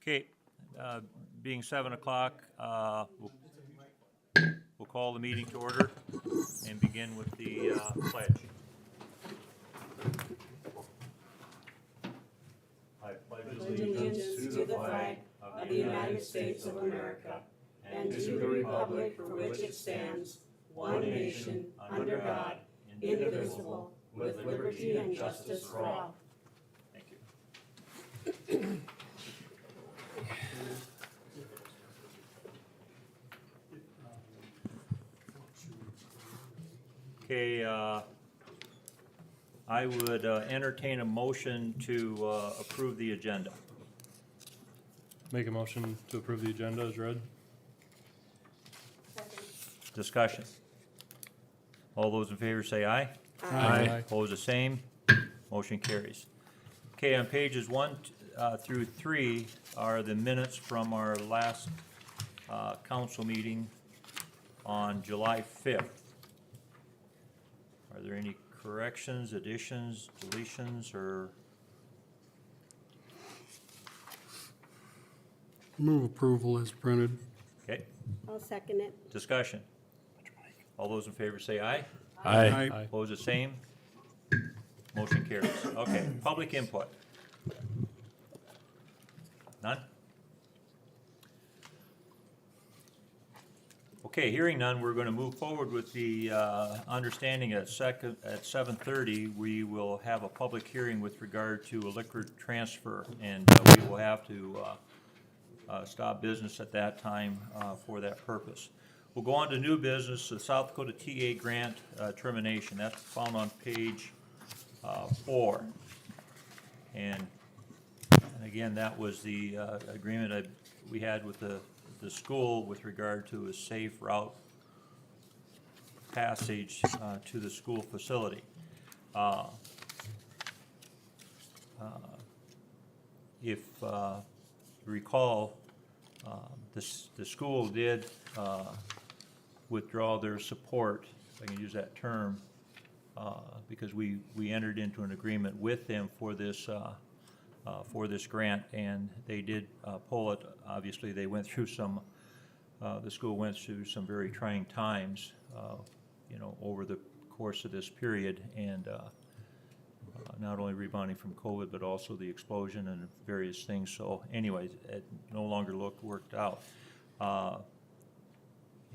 Okay, being 7 o'clock, we'll call the meeting to order and begin with the pledge. I pledge Allegiance to the flag of the United States of America and to the republic for which it stands, one nation, under God, indivisible, with liberty and justice for all. Thank you. Okay, I would entertain a motion to approve the agenda. Make a motion to approve the agenda as read. Discussion. All those in favor say aye. Aye. Opposed, the same. Motion carries. Okay, on pages 1 through 3 are the minutes from our last council meeting on July 5th. Are there any corrections, additions, deletions, or? Move approval as printed. Okay, I'll second it. discussion. All those in favor say aye. Aye. Opposed, the same. Motion carries. Okay, public input. None? Okay, hearing none, we're going to move forward with the understanding at 7:30, we will have a public hearing with regard to a liquor transfer, and we will have to stop business at that time for that purpose. We'll go on to new business, the South Dakota TA grant termination. That's found on page 4. And again, that was the agreement we had with the school with regard to a safe route passage to the school facility. If you recall, the school did withdraw their support, if I can use that term, because we entered into an agreement with them for this grant, and they did pull it. Obviously, they went through some, the school went through some very trying times, over the course of this period, and not only rebounding from COVID, but also the explosion and various things. So anyways, it no longer worked out.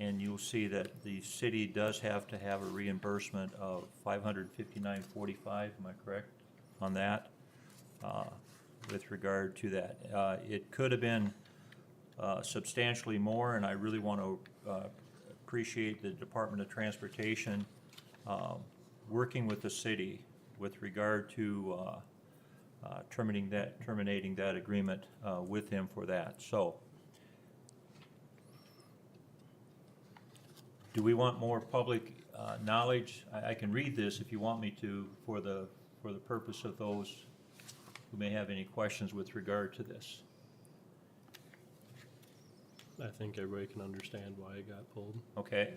And you'll see that the city does have to have a reimbursement of $559.45, am I correct on that? With regard to that. It could have been substantially more, and I really want to appreciate the Department of Transportation working with the city with regard to terminating that agreement with him for that. So, do we want more public knowledge? I can read this if you want me to, for the purpose of those who may have any questions with regard to this. I think everybody can understand why it got pulled. Okay,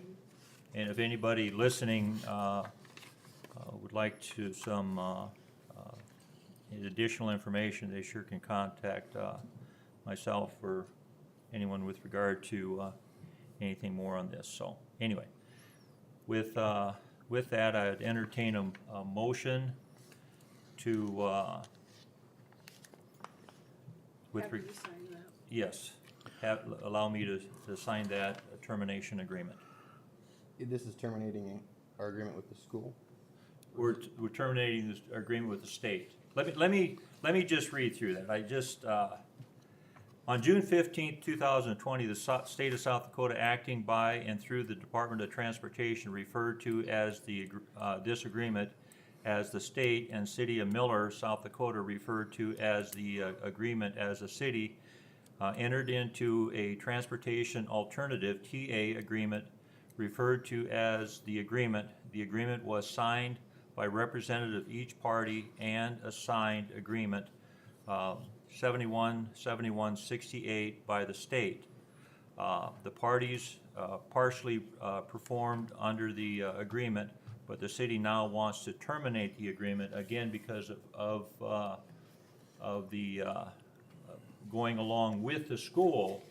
and if anybody listening would like to some additional information, they sure can contact myself or anyone with regard to anything more on this. So anyway, with that, I'd entertain a motion to yes, allow me to sign that termination agreement. This is terminating our agreement with the school. We're terminating this agreement with the state. Let me just read through that. I just on June 15th, 2020, the state of South Dakota, acting by and through the Department of Transportation, referred to as this agreement as the state, and city of Miller, South Dakota, referred to as the agreement as a city, entered into a transportation alternative TA agreement referred to as the agreement. The agreement was signed by representative of each party and a signed agreement 71-71-68 by the state. The parties partially performed under the agreement, but the city now wants to terminate the agreement, again, because of the going along with the school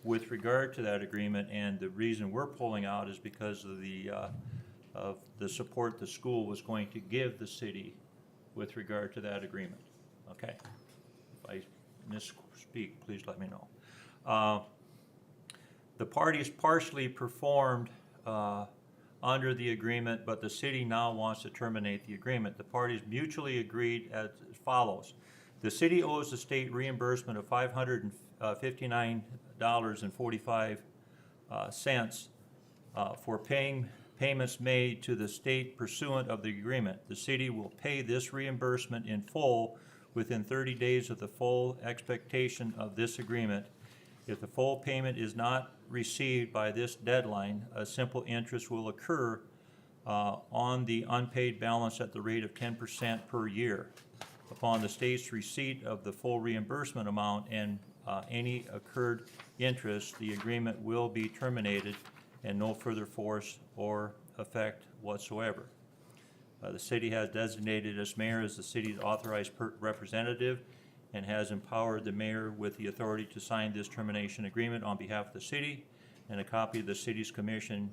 with regard to that agreement, and the reason we're pulling out is because of the support the school was going to give the city with regard to that agreement. Okay? If I misspeak, please let me know. The parties partially performed under the agreement, but the city now wants to terminate the agreement. The parties mutually agreed as follows. The city owes the state reimbursement of $559.45 for payments made to the state pursuant of the agreement. The city will pay this reimbursement in full within 30 days of the full expectation of this agreement. If the full payment is not received by this deadline, a simple interest will occur on the unpaid balance at the rate of 10% per year. Upon the state's receipt of the full reimbursement amount and any accrued interest, the agreement will be terminated and no further force or effect whatsoever. The city has designated its mayor as the city's authorized representative and has empowered the mayor with the authority to sign this termination agreement on behalf of the city, and a copy of the city's commission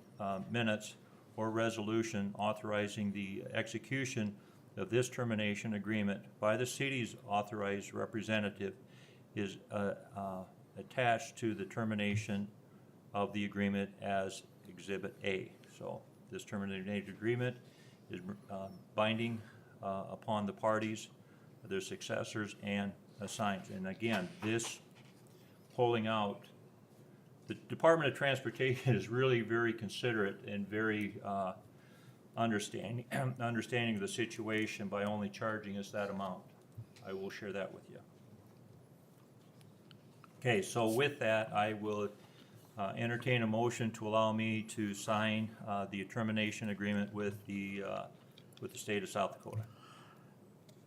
minutes or resolution authorizing the execution of this termination agreement by the city's authorized representative is attached to the termination of the agreement as Exhibit A. So this terminated agreement is binding upon the parties, their successors, and assigns. And again, this pulling out, the Department of Transportation is really very considerate and very understanding of the situation by only charging us that amount. I will share that with you. Okay, so with that, I will entertain a motion to allow me to sign the termination agreement with the state of South Dakota.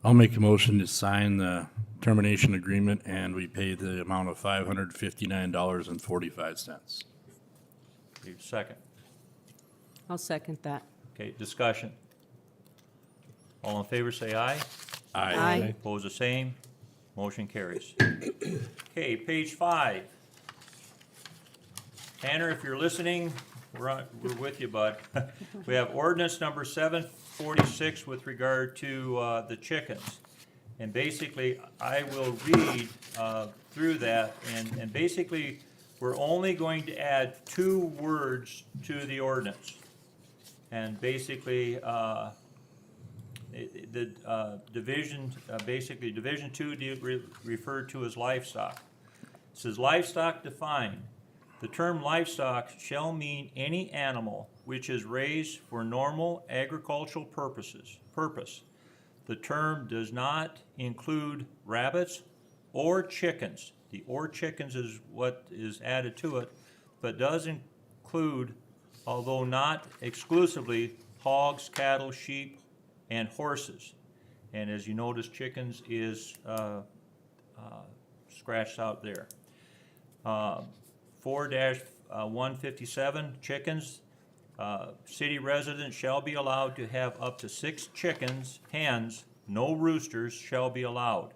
I'll make a motion to sign the termination agreement, and we pay the amount of $559.45. Need a second. I'll second that. Okay, discussion. All in favor, say aye. Aye. Opposed, the same. Motion carries. Okay, page 5. Tanner, if you're listening, we're with you, bud. We have ordinance number 746 with regard to the chickens. And basically, I will read through that, and basically, we're only going to add 2 words to the ordinance. And basically, Division 2 referred to as livestock. It says livestock defined. The term livestock shall mean any animal which is raised for normal agricultural purpose. The term does not include rabbits or chickens. The or chickens is what is added to it, but does include, although not exclusively, hogs, cattle, sheep, and horses. And as you notice, chickens is scratched out there. 4-157, chickens. City residents shall be allowed to have up to 6 chickens, hens, no roosters shall be allowed.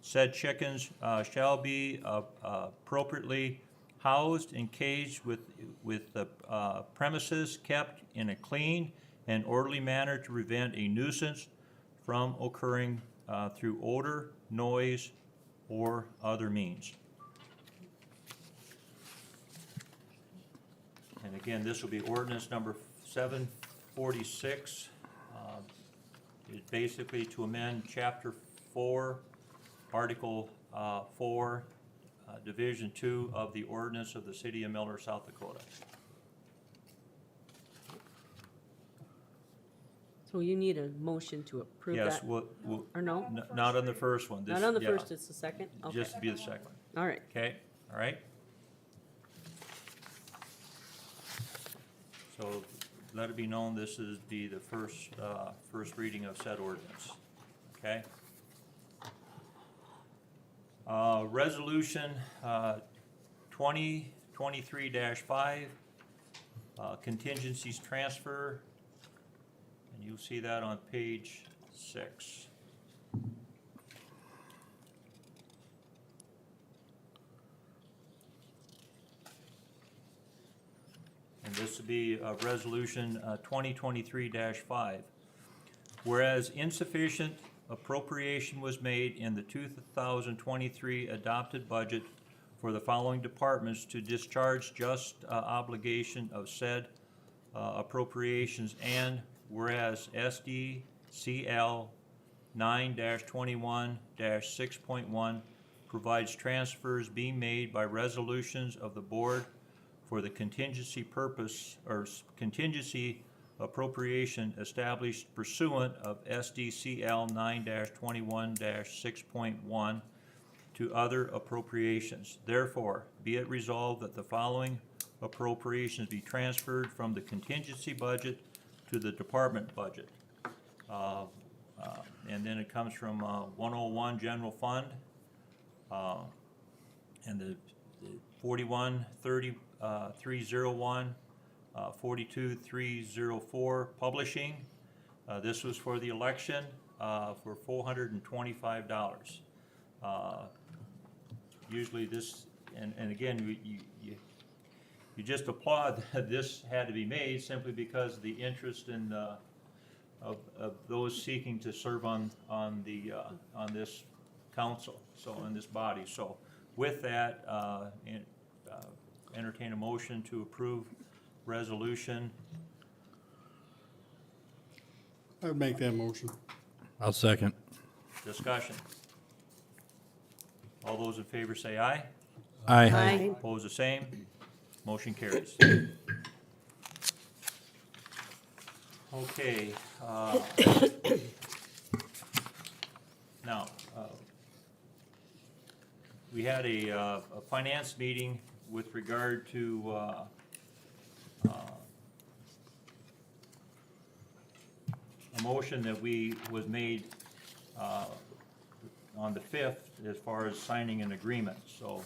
Said chickens shall be appropriately housed and caged with the premises kept in a clean and orderly manner to prevent a nuisance from occurring through odor, noise, or other means. And again, this will be ordinance number 746. It's basically to amend Chapter 4, Article 4, Division 2 of the ordinance of the City of Miller, South Dakota. So you need a motion to approve Yes, that, we'll, or no? not on the first one. Not This- on the yeah, first, it's the second? Okay, Just to be the second one. all right. Okay, all right? So let it be known, this is the first reading of said ordinance, okay? Resolution 2023-5, contingencies transfer You'll see that on page 6. And this would be Resolution 2023-5. Whereas insufficient appropriation was made in the 2023 adopted budget for the following departments to discharge just obligation of said appropriations, and whereas SDCL 9-21-6.1 provides transfers being made by resolutions of the board for the contingency purpose or contingency appropriation established pursuant of SDCL 9-21-6.1 to other appropriations. Therefore, be it resolved that the following appropriations be transferred from the contingency budget to the department budget. And then it comes from 101 general fund, and the 41-30-301, 42-304 publishing. This was for the election for $425. Usually this, and again, you just applaud that this had to be made simply because of the interest in of those seeking to serve on this council, so on this body. So with that, entertain a motion to approve resolution. I would make that motion. I'll second. Discussion. All those in favor say aye. Aye. Opposed, the same. Motion carries. Okay. Now, we had a finance meeting with regard to a motion that was made on the 5th as far as signing an agreement. So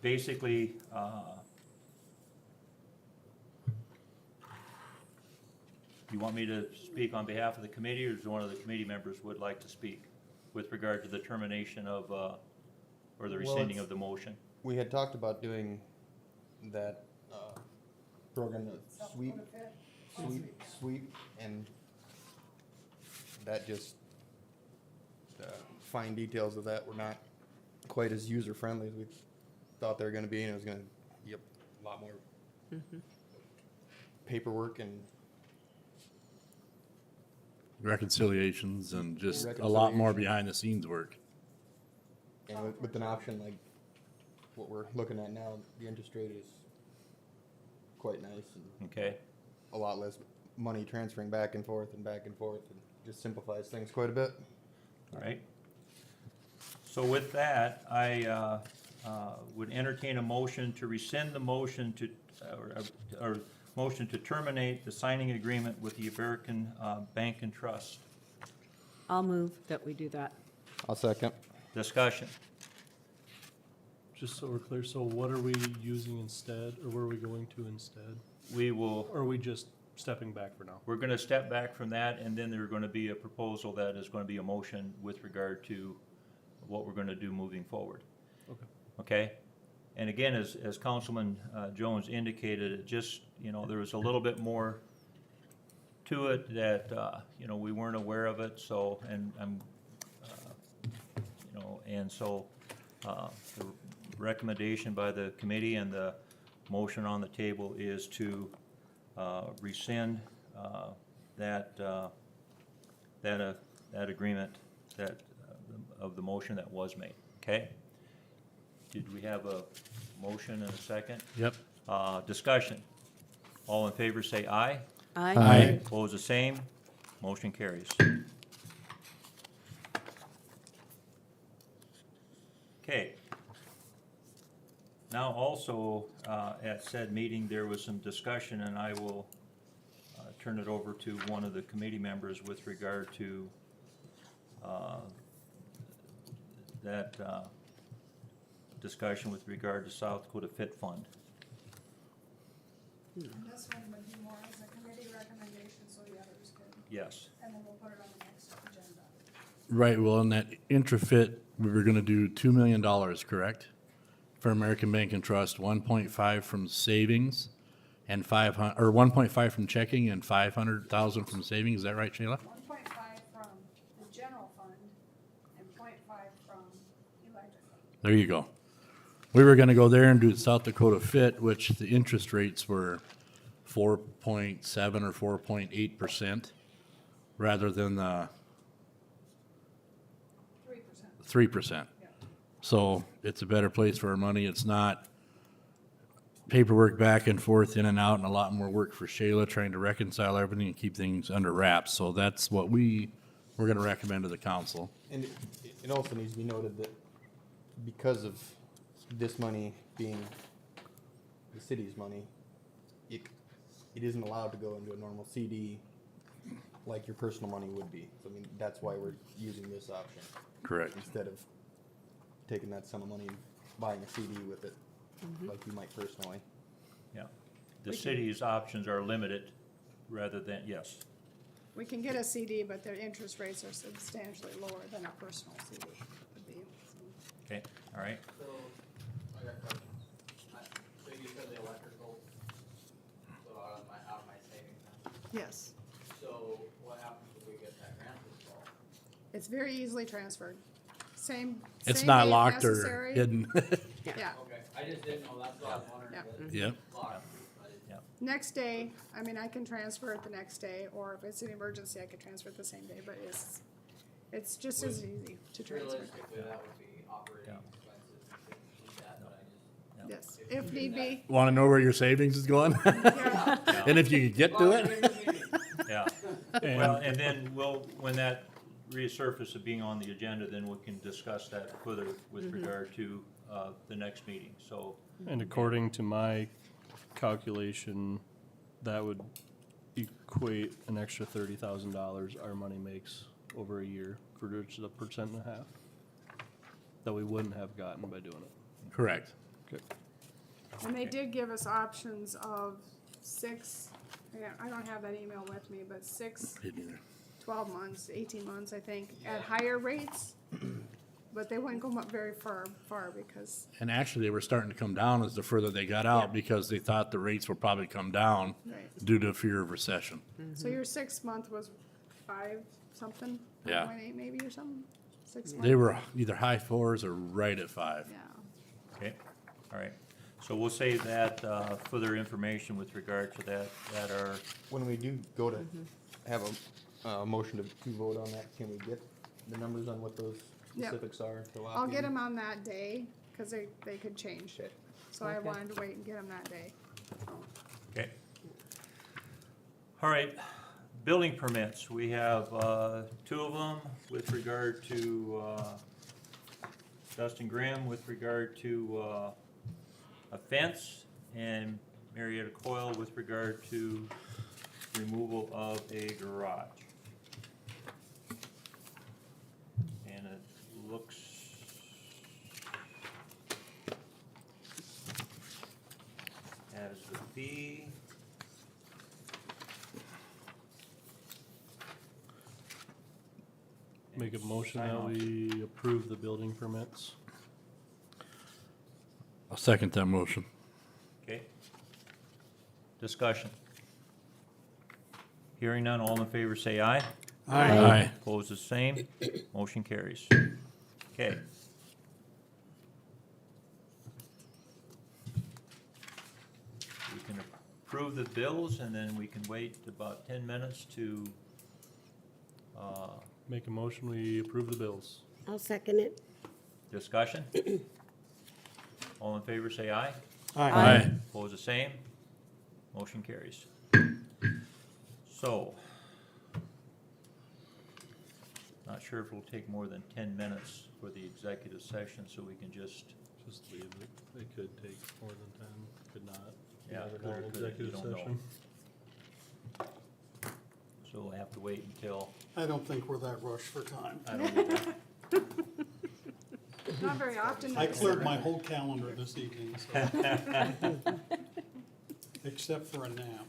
basically, you want me to speak on behalf of the committee, or does one of the committee members would like to speak with regard to the termination of, or the rescinding of the motion? We had talked about doing that, program, the sweep, and that just, fine details of that were not quite as user-friendly as we thought they were gonna be, and it was gonna be a lot more paperwork and Reconciliations and just a lot more behind the scenes work. And with an option like what we're looking at now, the interest rate is quite nice and Okay, a lot less money transferring back and forth and just simplifies things quite a bit. all right. So with that, I would entertain a motion to rescind the motion to, or motion to terminate the signing agreement with the American Bank and Trust. I'll move that we do that. I'll second. Discussion. Just so we're clear, so what are we using instead, or where are we going to instead? We will, Or are we just stepping back for now? we're gonna step back from that, and then there's gonna be a proposal that is gonna be a motion with regard to what we're gonna do moving forward. Okay. Okay? And again, as Councilman Jones indicated, it just, there was a little bit more to it that, we weren't aware of it, so, and I'm, and so, the recommendation by the committee and the motion on the table is to rescind that agreement of the motion that was made, okay? Did we have a motion and a second? Yep. Discussion. All in favor say aye. Aye. Opposed, the same. Motion carries. Okay. Now also, at said meeting, there was some discussion, and I will turn it over to one of the committee members with regard to that discussion with regard to South Dakota Fit Fund. And this one would be more as a committee yes. And then we'll put it on the next agenda. Right, well, in that intrafit, we were gonna do $2 million, correct? For American Bank and Trust, 1.5 from savings and 500, or 1.5 from checking and 500,000 from savings, is that right, Shayla? 1.5 from the general fund and 0.5 from electric fund. There you go. We were gonna go there and do South Dakota Fit, which the interest rates were 4.7 or 4.8%, rather than the 3%. 3%. Yeah. So it's a better place for our money. It's not paperwork back and forth, in and out, and a lot more work for Shayla trying to reconcile everything and keep things under wraps. So that's what we're gonna recommend to the council. And it also needs to be noted that because of this money being the city's money, it isn't allowed to go into a normal CD like your personal money would be. So I mean, that's why we're using this option Correct. instead of taking that sum of money and buying a CD with it, like you might personally. Yeah. The city's options are limited rather than, yes. We can get a CD, but their interest rates are substantially lower than a personal CD would be. Okay, all right. So, I got a question. So you said the electrical, so out of my savings then? Yes, So what happens if we get that grant this fall? it's very easily transferred. Same. It's same not day if locked or necessary. hidden. Yeah. Okay, I just didn't know, that's what I was wondering. Yeah. but it's Yep. locked. I didn't- Next day, I mean, I can transfer it the next day, or if it's an emergency, I could transfer it the same day, but it's just as easy to transfer. Realistically, that would be operating Yeah. expenses and things like that, but I just. Yes, if need be. Wanna know where your savings is going? Yeah. And if you could get to it? Yeah. Well, and then when that resurface of being on the agenda, then we can discuss that further with regard to, the next meeting, so. And according to my calculation, that would equate an extra $30,000 our money makes over a year for just a 1.5% that we wouldn't have gotten by doing it. Correct. Okay. And they did give us options of 6, yeah, I don't have that email with me, but 6, Didn't either. 12 months, 18 months, I think, at higher rates. But they wouldn't go up very far because, And actually, they were starting to come down as the further they got out, because they thought the rates would probably come down right. due to fear of recession. So your 6 month was 5 something? Yeah. 5.8 maybe or something? 6 months? They were either high fours or right at 5. Yeah. Okay, all right. So we'll save that, further information with regard to that, When we do go to have a motion to vote on that, can we get the numbers on what those Yep. specifics are to lock I'll get in? them on that day because they could change. Okay. So I Okay. wanted to wait and get them that day. okay. All right, building permits, we have, 2 of them with regard to, Dustin Grimm with regard to, a fence, and Marietta Coyle with regard to removal of a garage. And it looks as the fee. Make a motion Sign that off. we approve the building permits. I'll second that motion. Okay. Discussion. Hearing none, all in favor say aye. Aye. Opposed, the same. Motion carries. Okay. We can approve the bills, and then we can wait about 10 minutes to, Make a motion, we approve the bills. I'll second it. discussion. All in favor say aye. Aye. Opposed, the same. Motion carries. So, not sure if it'll take more than 10 minutes for the executive session, so we can just, Just leave it. It could take more than 10, could not. Yeah, Have a could or normal couldn't, you executive don't know. session. so we'll have to wait until, I don't think we're that rushed for time. I don't know. Not very often. I cleared my whole calendar this evening, so. Except for a nap.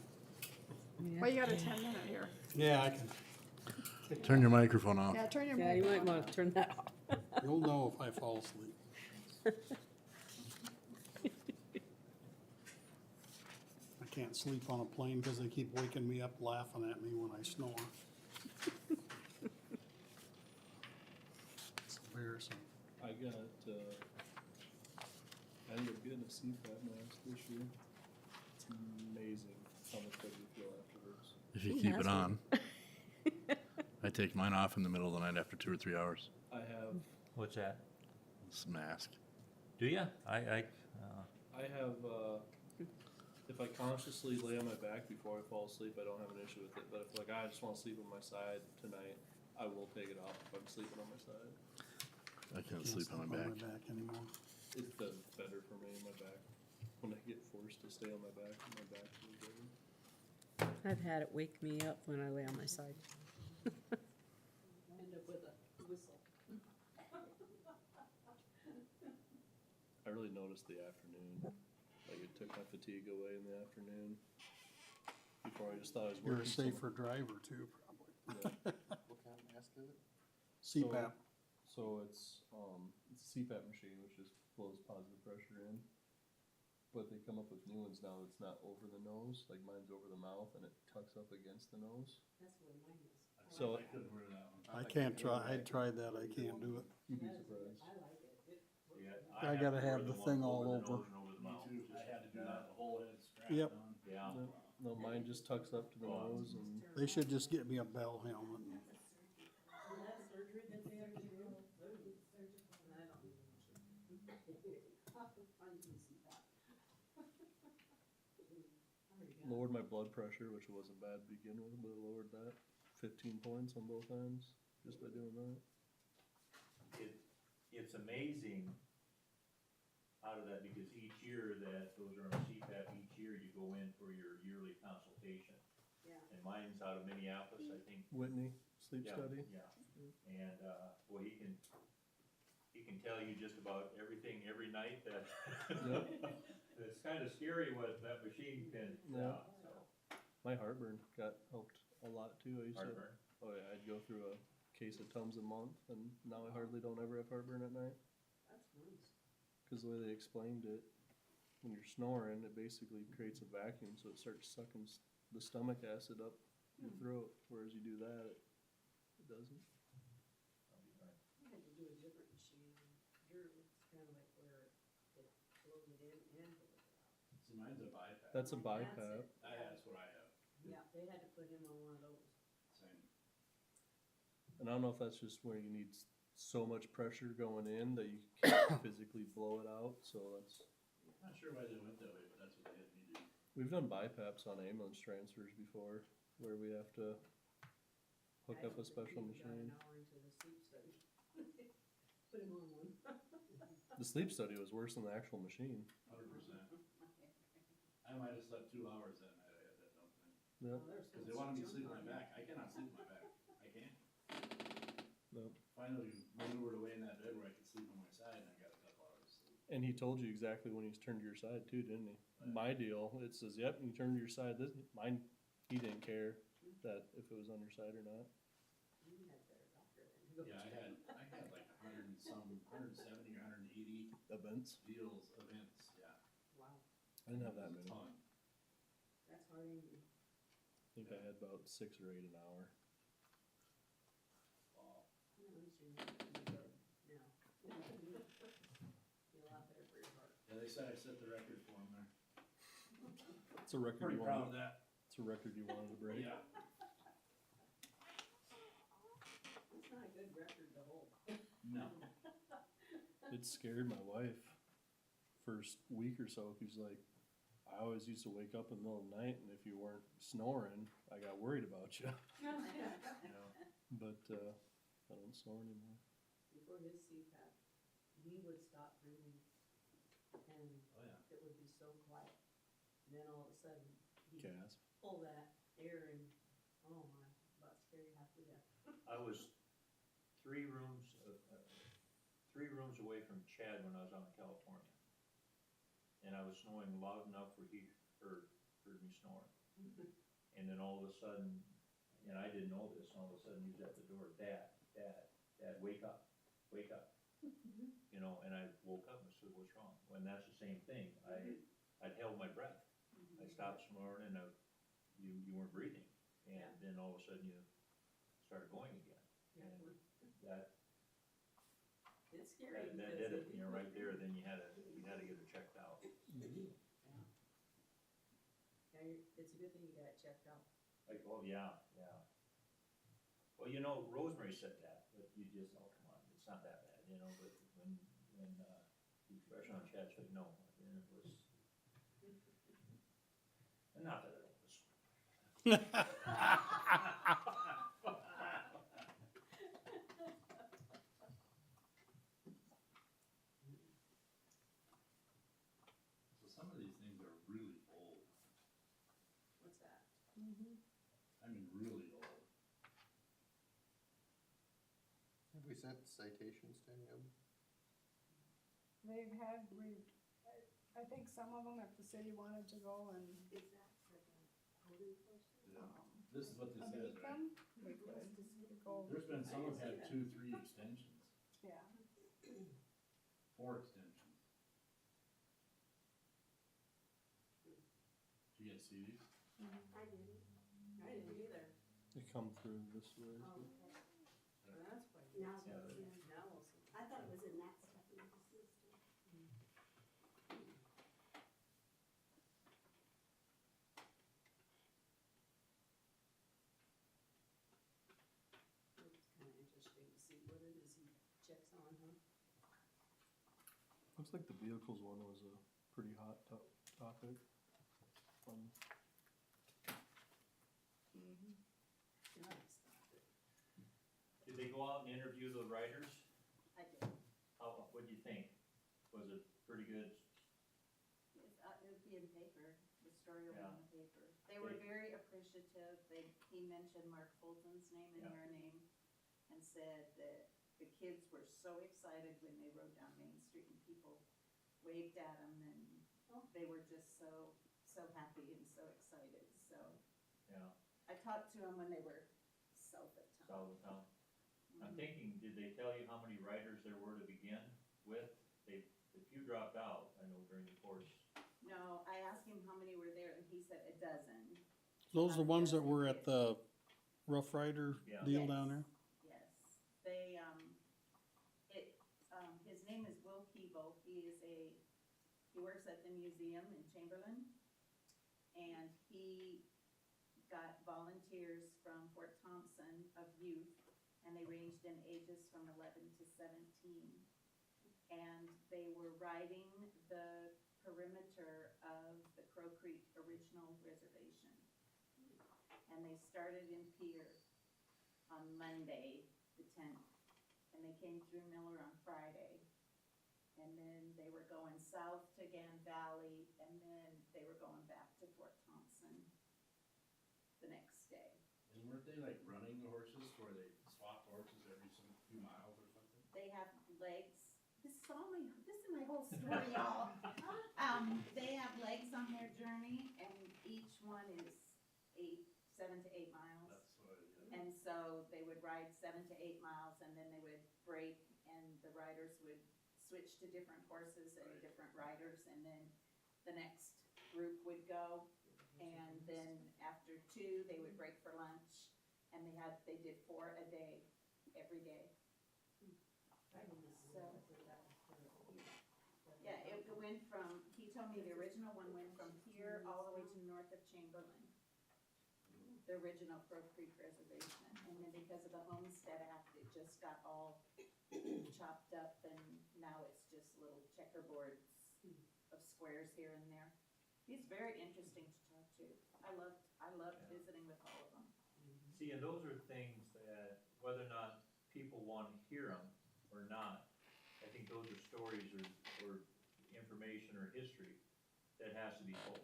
Well, you got a 10-minute here. Yeah, I can Turn your microphone off. Yeah, turn your Yeah, you mic might on. wanna turn that off. You'll know if I fall asleep. I can't sleep on a plane because they keep waking me up laughing at me when I snore. It's embarrassing. I got, I ended up getting a CPAP mask this year. It's amazing how much better you feel afterwards. If you Who keep has it one? on. I take mine off in the middle of the night after 2 or 3 hours. I have, What's that? This mask. Do ya? I have, if I consciously lay on my back before I fall asleep, I don't have an issue with it. But if like I just wanna sleep on my side tonight, I will take it off if I'm sleeping on my side. I can't sleep on my back. Anymore. It does better for me in my back. When I get forced to stay on my back feels better. I've had it wake me up when I lay on my side. End up with a whistle. I really noticed the afternoon, like it took my fatigue away in the afternoon. Before I just thought I was You're a working. so- safer driver too, probably. Yeah. What kind of mask is it? CPAP. So it's a CPAP machine, which just blows positive pressure in. But they come up with new ones now that's not over the nose, like mine's over the mouth and it tucks up against the nose. That's where mine is. So I can't try, I tried that, I can't do it. you'd be surprised. I like it. I gotta have the thing all over. Yep, Yeah. No, mine just tucks up to the nose and they should just get me a Bell helmet. lowered my blood pressure, which wasn't bad to begin with, but it lowered that 15 points on both ends just by doing that. It's amazing out of that, because each year that those are on CPAP, each year you go in for your yearly consultation. Yeah. And mine's out of Minneapolis, I think. Whitney, sleep Yeah, study. Yeah, and, well, he can tell you just about everything every night that, it's kinda scary what that machine can, Yeah. so. My heartburn got helped a lot too. I used Heartburn. to, oh yeah, I'd go through a case of Tums a month, and now I hardly don't ever have heartburn at night. That's nice. Cause the way they explained it, when you're snoring, it basically creates a vacuum, so it starts sucking the stomach acid up your throat, whereas you do that, it doesn't. I had to do a different machine. Yours, it's kinda like where it blows it in and blows it out. See, mine's a BiPAP. That's a That's BiPAP. it. That's what I have. Yeah, they had to put him on one of those. Same. And I don't know if that's just where you need so much pressure going in that you can't physically blow it out, so that's. Not sure why they went that way, but that's what they had me do. We've done BiPAPs on ambulance transfers before, where we have to hook up a special Got machine. an hour into the sleep study. Put him on one. The sleep study was worse than the actual machine. 100%. I might have slept 2 hours that night. I had that dumb thing. Yep. Because they wanted me to sleep on my back. I cannot sleep on my back. I can't. Nope. Finally maneuvered away in that bed where I could sleep on my side, and I got a couple hours of sleep. And he told you exactly when he's turned to your side too, didn't he? My deal, it says, yep, you turned to your side. This, mine, he didn't care that if it was on your side or not. You had better doctor than you. Yeah, I had like 100 and some, 170 or 180 Events. events, yeah. Wow, I didn't have that many. Ton. that's hard ain't it? I think I had about 6 or 8 an hour. Wow. No, at least you're not in bed now. Be a lot better for your heart. Yeah, they said I set the record for them there. It's a record Pretty you proud of wanted. that. It's a record you wanted to break. Yeah. It's not a good record to hold. No. It scared my wife first week or so, cause like, I always used to wake up in the middle of the night, and if you weren't snoring, I got worried about you. You know, But, I don't snore anymore. Before his CPAP, he would stop breathing and Oh, yeah. it would be so quiet. And then all of a sudden, he'd Gasp. pull that air and, oh my, about scary half to death. I was three rooms away from Chad when I was out in California. And I was snoring loud enough where he heard me snoring. And then all of a sudden, and I didn't know this, and all of a sudden he's at the door, Dad, wake up, wake up. You know, and I woke up and said, what's wrong? When that's the same thing, I'd held my breath. I stopped snoring and you weren't breathing, and then all of a sudden you started going again. And that, It's scary. that did it, you know, right there, then you had to get it checked out. Yeah, it's a good thing you got it checked out. Like, oh, yeah. Well, you know, Rosemary said that, but you just, oh, come on, it's not that bad, you know, but when the expression on Chad's face, no, and it was, and not that it was. So some of these things are really old. What's that? I mean, really old. Have we sent citations to any of them? They've had, I think some of them, if the city wanted to go and, Is that like a code enforcement? This is what this abate is, right? them, we could go, There's been some have had 2, 3 extensions, yeah. 4 extensions. Did you guys see these? I didn't either. They come through this way. Oh, okay. Well, that's quite. Yeah, Now we'll see. I thought it was in that stuff. and this is stuff. It's kinda interesting to see what it is he checks on, huh? Looks like the vehicles one was a pretty hot topic. Nice. Did they go out and interview the writers? I did. What'd you think? Was it pretty good? It would be in paper, the story will be Yeah. in the paper. They were They- very appreciative, he mentioned Mark Fulton's name and Yeah. your name, and said that the kids were so excited when they rode down Main Street and people waved at them, and they were just so happy and so excited, so. Yeah, I talked to them when they were south of town. south of town. I'm thinking, did they tell you how many writers there were to begin with? A few dropped out, I know, during the course. No, I asked him how many were there, and he said a dozen. Those are the ones that were at the Rough Rider Yeah. deal down there? Yes, they, his name is Will Keeble, he works at the museum in Chamberlain. And he got volunteers from Fort Thompson of youth, and they ranged in ages from 11 to 17. And they were riding the perimeter of the Crow Creek original reservation. And they started in Pier on Monday, the 10th, and they came through Miller on Friday. And then they were going south to Gan Valley, and then they were going back to Fort Thompson the next day. And weren't they like running the horses where they swap horses every few miles or something? They have legs, this is my whole story, y'all. They have legs on their journey, and each one is 7 to 8 miles. That's what And so they would ride 7 to 8 miles, and then they would break, and the riders would switch to different horses and Right. different riders, and then the next group would go. And then after 2, they would break for lunch, and they did 4 a day, every day. So, yeah, it went from, he told me the original one went from here all the way to north of Chamberlain. The original Crow Creek Reservation, and then because of the Homestead Act, it just got all chopped up, and now it's just little checkerboards of squares here and there. He's very interesting to talk to. I loved Yeah. visiting with all of them. See, and those are things that, whether or not people want to hear them or not, I think those are stories or information or history that has to be told.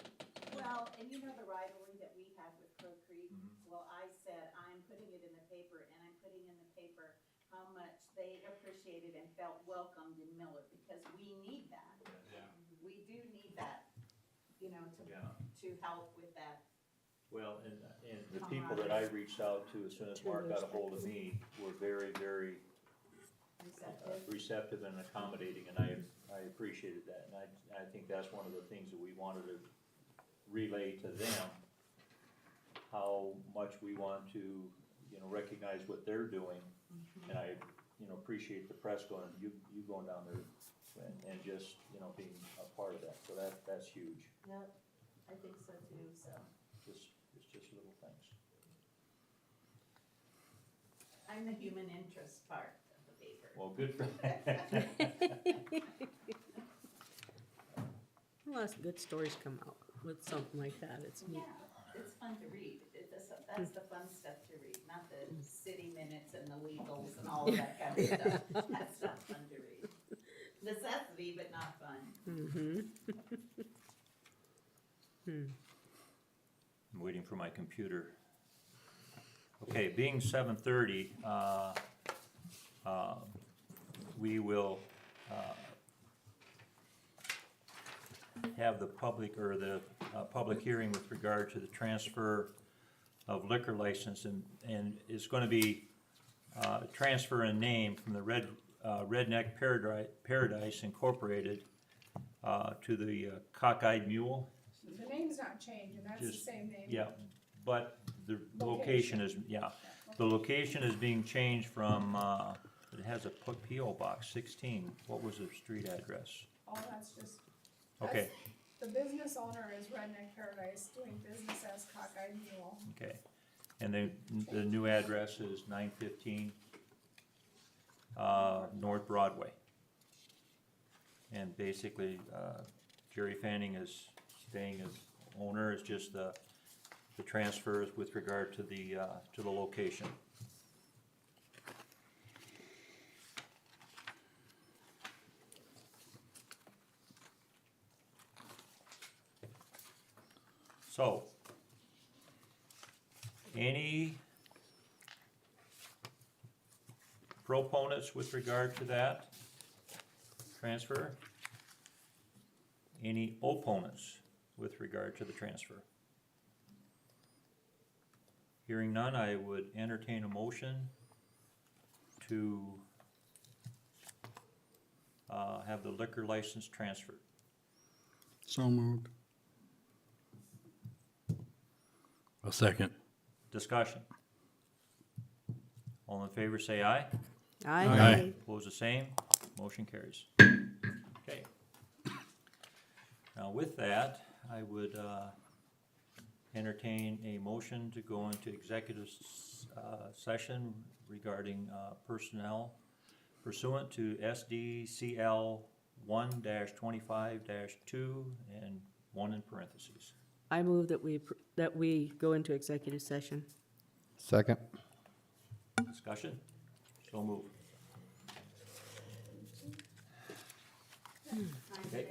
Well, and you know the rivalry that we had with Crow Creek? Mhm. Well, I said, I'm putting it in the paper, and I'm putting in the paper how much they appreciated and felt welcomed in Miller, because we need that. Yeah. We do need that, you know, Yeah. to help with that. Well, and the people that I reached out to as soon as Mark got a hold of me were very, very receptive and accommodating, and I appreciated that. And I think that's one of the things that we wanted to relay to them, how much we want to, you know, recognize what they're doing. And I, you know, appreciate the press going, you going down there and just, you know, being a part of that. So that's huge. Yep, I think so too, so. It's just little things. I'm the human interest part of the paper. Well, good for Well, that's good stories come out with something like that, it's Yeah, neat. it's fun to read. That's the fun stuff to read, not the city minutes and the legals and all of that kind of stuff. That's not fun to read. Necessity, but not fun. I'm waiting for my computer. Okay, being 7:30, we will have the public, or the public hearing with regard to the transfer of liquor license, and it's gonna be transfer in name from the Redneck Paradise Incorporated to the Cockeyed Mule. The name's not changing, that's the Just- same name. Yeah, but the location is, yeah, the location is being changed from, it has a P.O. Box 16. What was the street address? Oh, that's just. Okay, The business owner is Redneck Paradise, doing business as Cockeyed Mule. okay. And then the new address is 915 North Broadway. And basically, Jerry Fanning is staying as owner, it's just the transfers with regard to the location. So, any proponents with regard to that transfer? Any opponents with regard to the transfer? Hearing none, I would entertain a motion to have the liquor license transferred. So moved. A second. Discussion. All in favor, say aye. Aye. Opposed, the same. Motion carries. Okay. Now with that, I would entertain a motion to go into executive session regarding personnel pursuant to SDCL 1-25-2 and 1 in parentheses. I move that we go into executive session. Second. Discussion? So moved. Okay.